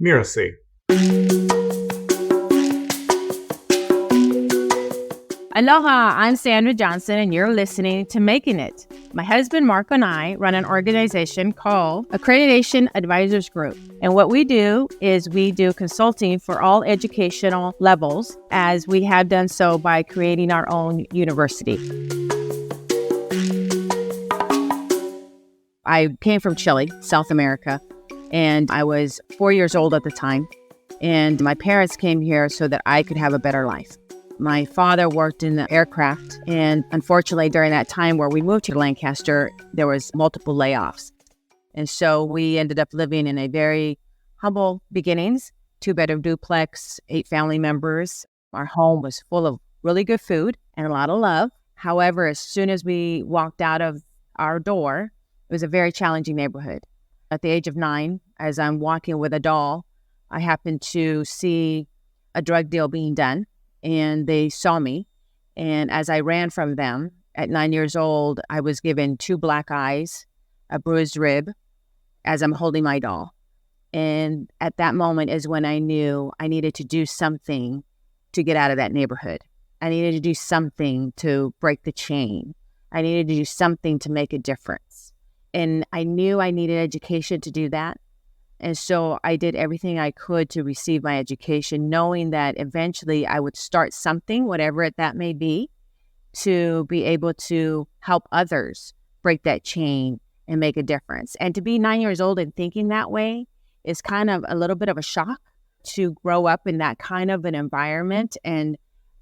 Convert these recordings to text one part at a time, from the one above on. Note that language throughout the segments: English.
Mirasee. Aloha, I'm Sandra Johnson, and you're listening to Making It. My husband, Mark, and I run an organization called Accreditation Advisors Group. And what we do is we do consulting for all educational levels, as we have done so by creating our own university. I came from Chile, South America, and I was 4 years old at the time. And my parents came here so that I could have a better life. My father worked in the aircraft, and unfortunately during that time where we moved to Lancaster, there was multiple layoffs. And so we ended up living in a very humble beginnings, 2-bedroom duplex, 8 family members. Our home was full of really good food and a lot of love. However, as soon as we walked out of our door, it was a very challenging neighborhood. At the age of 9, as I'm walking with a doll, I happened to see a drug deal being done. And they saw me. And as I ran from them at 9 years old, I was given 2 black eyes, a bruised rib, as I'm holding my doll. And at that moment is when I knew I needed to do something to get out of that neighborhood. I needed to do something to break the chain. I needed to do something to make a difference. And I knew I needed education to do that. And so I did everything I could to receive my education, knowing that eventually I would start something, whatever that may be, to be able to help others break that chain and make a difference. And to be 9 years old and thinking that way is kind of a little bit of a shock, to grow up in that kind of an environment and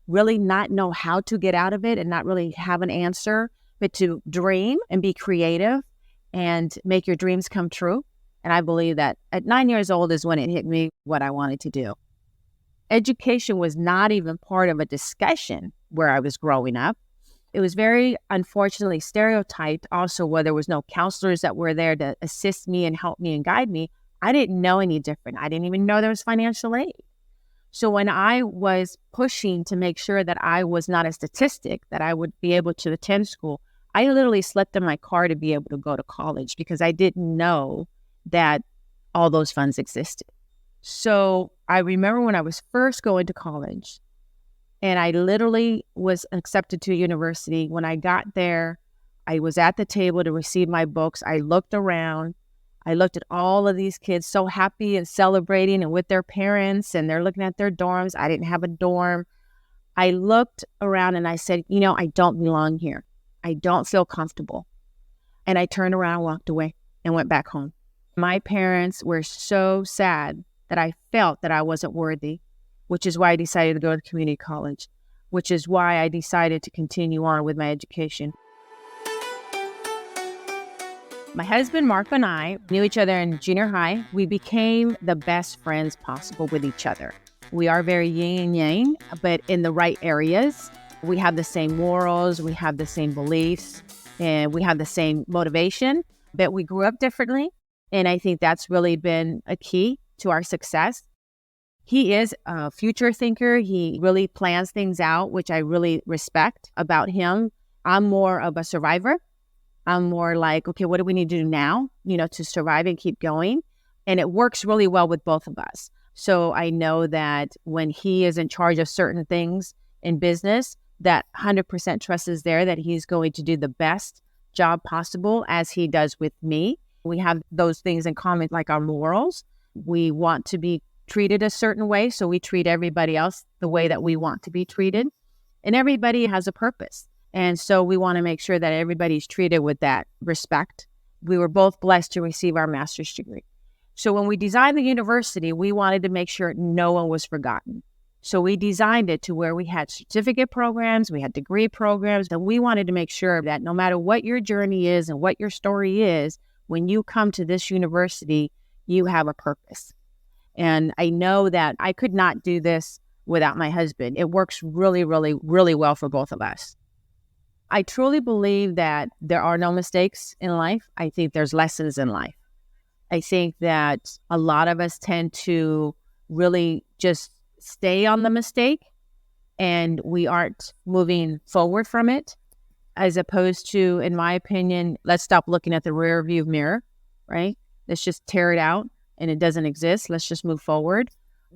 really not know how to get out of it and not really have an answer, but to dream and be creative and make your dreams come true. And I believe that at 9 years old is when it hit me what I wanted to do. Education was not even part of a discussion where I was growing up. It was very, unfortunately, stereotyped also, where there was no counselors that were there to assist me and help me and guide me. I didn't know any different. I didn't even know there was financial aid. So when I was pushing to make sure that I was not a statistic, that I would be able to attend school, I literally slept in my car to be able to go to college because I didn't know that all those funds existed. So I remember when I was first going to college, and I literally was accepted to a university. When I got there, I was at the table to receive my books. I looked around. I looked at all of these kids so happy and celebrating and with their parents, and they're looking at their dorms. I didn't have a dorm. I looked around and I said, I don't belong here. I don't feel comfortable. And I turned around, walked away, and went back home. My parents were so sad that I felt that I wasn't worthy, which is why I decided to go to community college, which is why I decided to continue on with my education. My husband, Mark, and I knew each other in junior high. We became the best friends possible with each other. We are very yin and yang, but in the right areas. We have the same morals, we have the same beliefs, and we have the same motivation, but we grew up differently. And I think that's really been a key to our success. He is a future thinker. He really plans things out, which I really respect about him. I'm more of a survivor. I'm more like, okay, what do we need to do now, to survive and keep going? And it works really well with both of us. So I know that when he is in charge of certain things in business, that 100% trust is there, that he's going to do the best job possible as he does with me. We have those things in common, like our morals. We want to be treated a certain way, so we treat everybody else the way that we want to be treated. And everybody has a purpose. And so we want to make sure that everybody's treated with that respect. We were both blessed to receive our master's degree. So when we designed the university, we wanted to make sure no one was forgotten. So we designed it to where we had certificate programs, we had degree programs, and we wanted to make sure that no matter what your journey is and what your story is, when you come to this university, you have a purpose. And I know that I could not do this without my husband. It works really, really, really well for both of us. I truly believe that there are no mistakes in life. I think there's lessons in life. I think that a lot of us tend to really just stay on the mistake and we aren't moving forward from it, as opposed to, in my opinion, let's stop looking at the rear view mirror, right? Let's just tear it out and it doesn't exist, let's just move forward.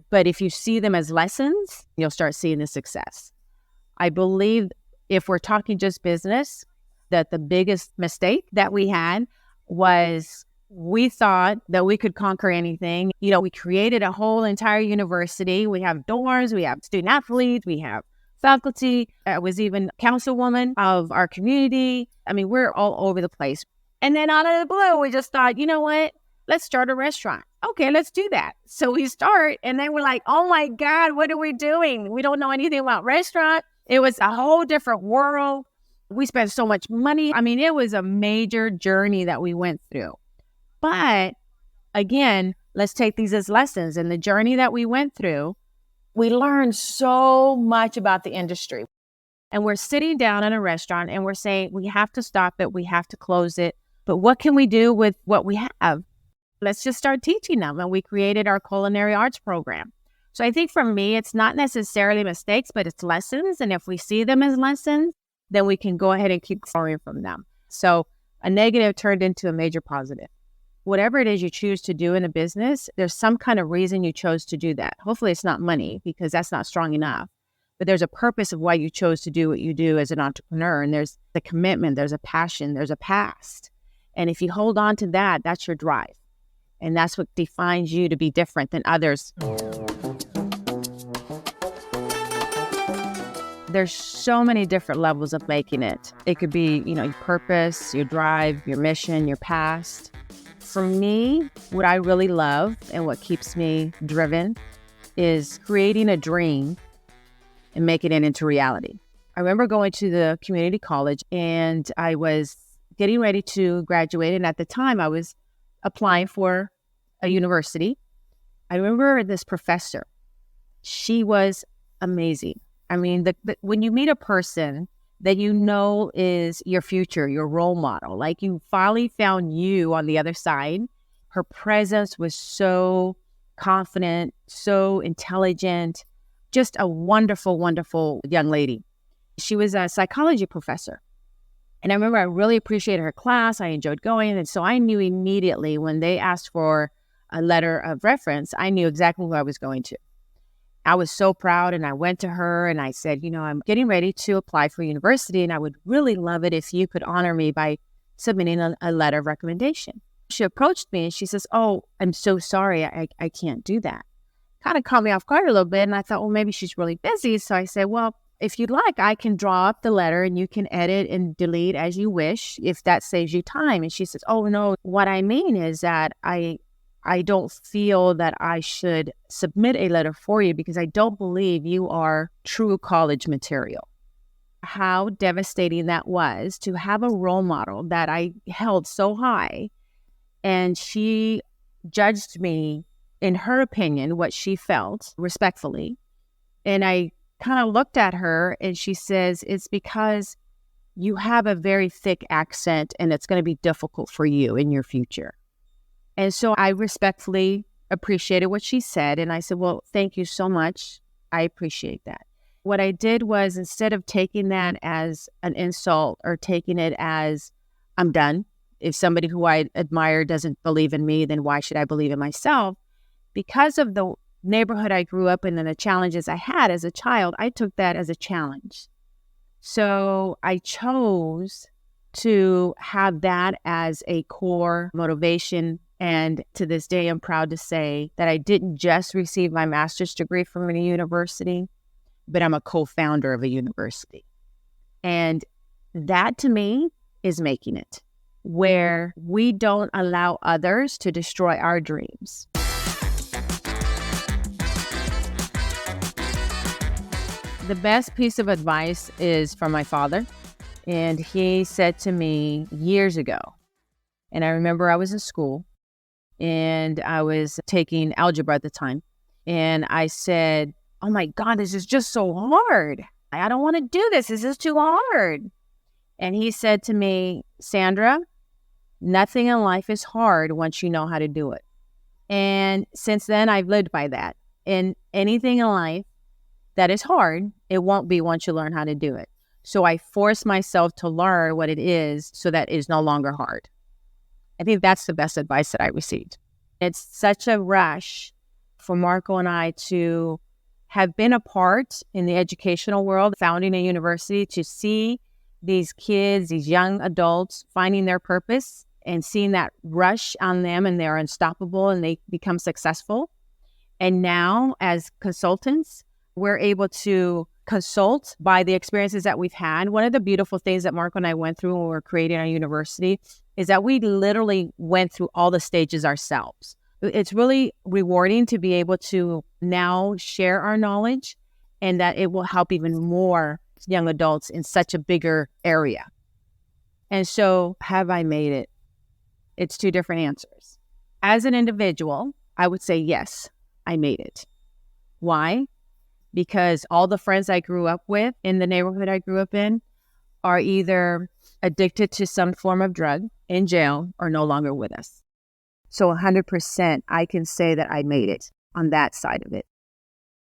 But if you see them as lessons, you'll start seeing the success. I believe if we're talking just business, that the biggest mistake that we had was we thought that we could conquer anything. We created a whole entire university. We have dorms, we have student athletes, we have faculty. I was even councilwoman of our community. I mean, we're all over the place. And then out of the blue, we just thought, you know what? Let's start a restaurant. Okay, let's do that. So we start, and then we're like, oh my God, what are we doing? We don't know anything about restaurant. It was a whole different world. We spent so much money. I mean, it was a major journey that we went through. But again, let's take these as lessons. And the journey that we went through, we learned so much about the industry. And we're sitting down in a restaurant and we're saying, we have to stop it. We have to close it. But what can we do with what we have? Let's just start teaching them. And we created our culinary arts program. So I think for me, it's not necessarily mistakes, but it's lessons. And if we see them as lessons, then we can go ahead and keep growing from them. So a negative turned into a major positive. Whatever it is you choose to do in a business, there's some kind of reason you chose to do that. Hopefully it's not money, because that's not strong enough. But there's a purpose of why you chose to do what you do as an entrepreneur. And there's the commitment, there's a passion, there's a past. And if you hold on to that, that's your drive. And that's what defines you to be different than others. There's so many different levels of making it. It could be, your purpose, your drive, your mission, your past. For me, what I really love and what keeps me driven is creating a dream and making it into reality. I remember going to the community college and I was getting ready to graduate. And at the time I was applying for a university. I remember this professor. She was amazing. I mean, when you meet a person that you know is your future, your role model, like you finally found you on the other side, her presence was so confident, so intelligent, just a wonderful, wonderful young lady. She was a psychology professor. And I remember I really appreciated her class. I enjoyed going. And so I knew immediately when they asked for a letter of reference, I knew exactly who I was going to. I was so proud, and I went to her and I said, I'm getting ready to apply for university, and I would really love it if you could honor me by submitting a letter of recommendation. She approached me and she says, oh, I'm so sorry. I can't do that. Kind of caught me off guard a little bit. And I thought, well, maybe she's really busy. So I said, well, if you'd like, I can draw up the letter and you can edit and delete as you wish if that saves you time. And she says, oh, no, what I mean is that I don't feel that I should submit a letter for you because I don't believe you are true college material. How devastating that was to have a role model that I held so high, and she judged me in her opinion, what she felt respectfully. And I kind of looked at her and she says, it's because you have a very thick accent and it's going to be difficult for you in your future. And so I respectfully appreciated what she said. And I said, well, thank you so much. I appreciate that. What I did was, instead of taking that as an insult or taking it as I'm done, if somebody who I admire doesn't believe in me, then why should I believe in myself? Because of the neighborhood I grew up in and the challenges I had as a child, I took that as a challenge. So I chose to have that as a core motivation. And to this day, I'm proud to say that I didn't just receive my master's degree from a university, but I'm a co-founder of a university. And that to me is making it, where we don't allow others to destroy our dreams. The best piece of advice is from my father. And he said to me years ago, and I remember I was in school and I was taking algebra at the time. And I said, oh my God, this is just so hard. I don't want to do this. This is too hard. And he said to me, Sandra, nothing in life is hard once you know how to do it. And since then, I've lived by that. And anything in life that is hard, it won't be once you learn how to do it. So I force myself to learn what it is so that it is no longer hard. I think that's the best advice that I received. It's such a rush for Marco and I to have been a part in the educational world, founding a university, to see these kids, these young adults finding their purpose and seeing that rush on them, and they're unstoppable and they become successful. And now as consultants, we're able to consult by the experiences that we've had. One of the beautiful things that Marco and I went through when we were creating our university is that we literally went through all the stages ourselves. It's really rewarding to be able to now share our knowledge, and that it will help even more young adults in such a bigger area. And so, have I made it? It's two different answers. As an individual, I would say yes, I made it. Why? Because all the friends I grew up with in the neighborhood I grew up in are either addicted to some form of drug, in jail, or no longer with us. So 100%, I can say that I made it on that side of it.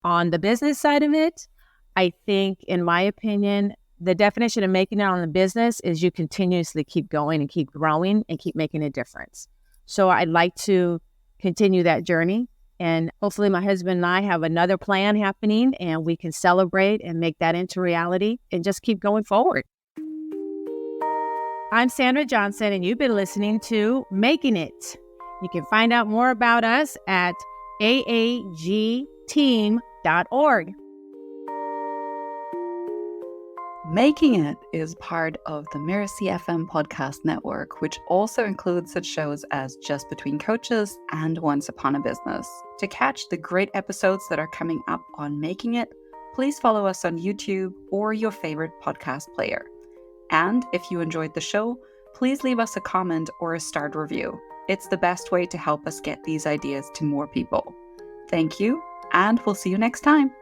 On the business side of it, I think, in my opinion, the definition of making it on the business is you continuously keep going and keep growing and keep making a difference. So I'd like to continue that journey. And hopefully my husband and I have another plan happening, and we can celebrate and make that into reality and just keep going forward. I'm Sandra Johnson, and you've been listening to Making It. You can find out more about us at aagteam.org. Making It is part of the Mirasee FM podcast network, which also includes such shows as Just Between Coaches and Once Upon a Business. To catch the great episodes that are coming up on Making It, please follow us on YouTube or your favorite podcast player. And if you enjoyed the show, please leave us a comment or a starred review. It's the best way to help us get these ideas to more people. Thank you, and we'll see you next time.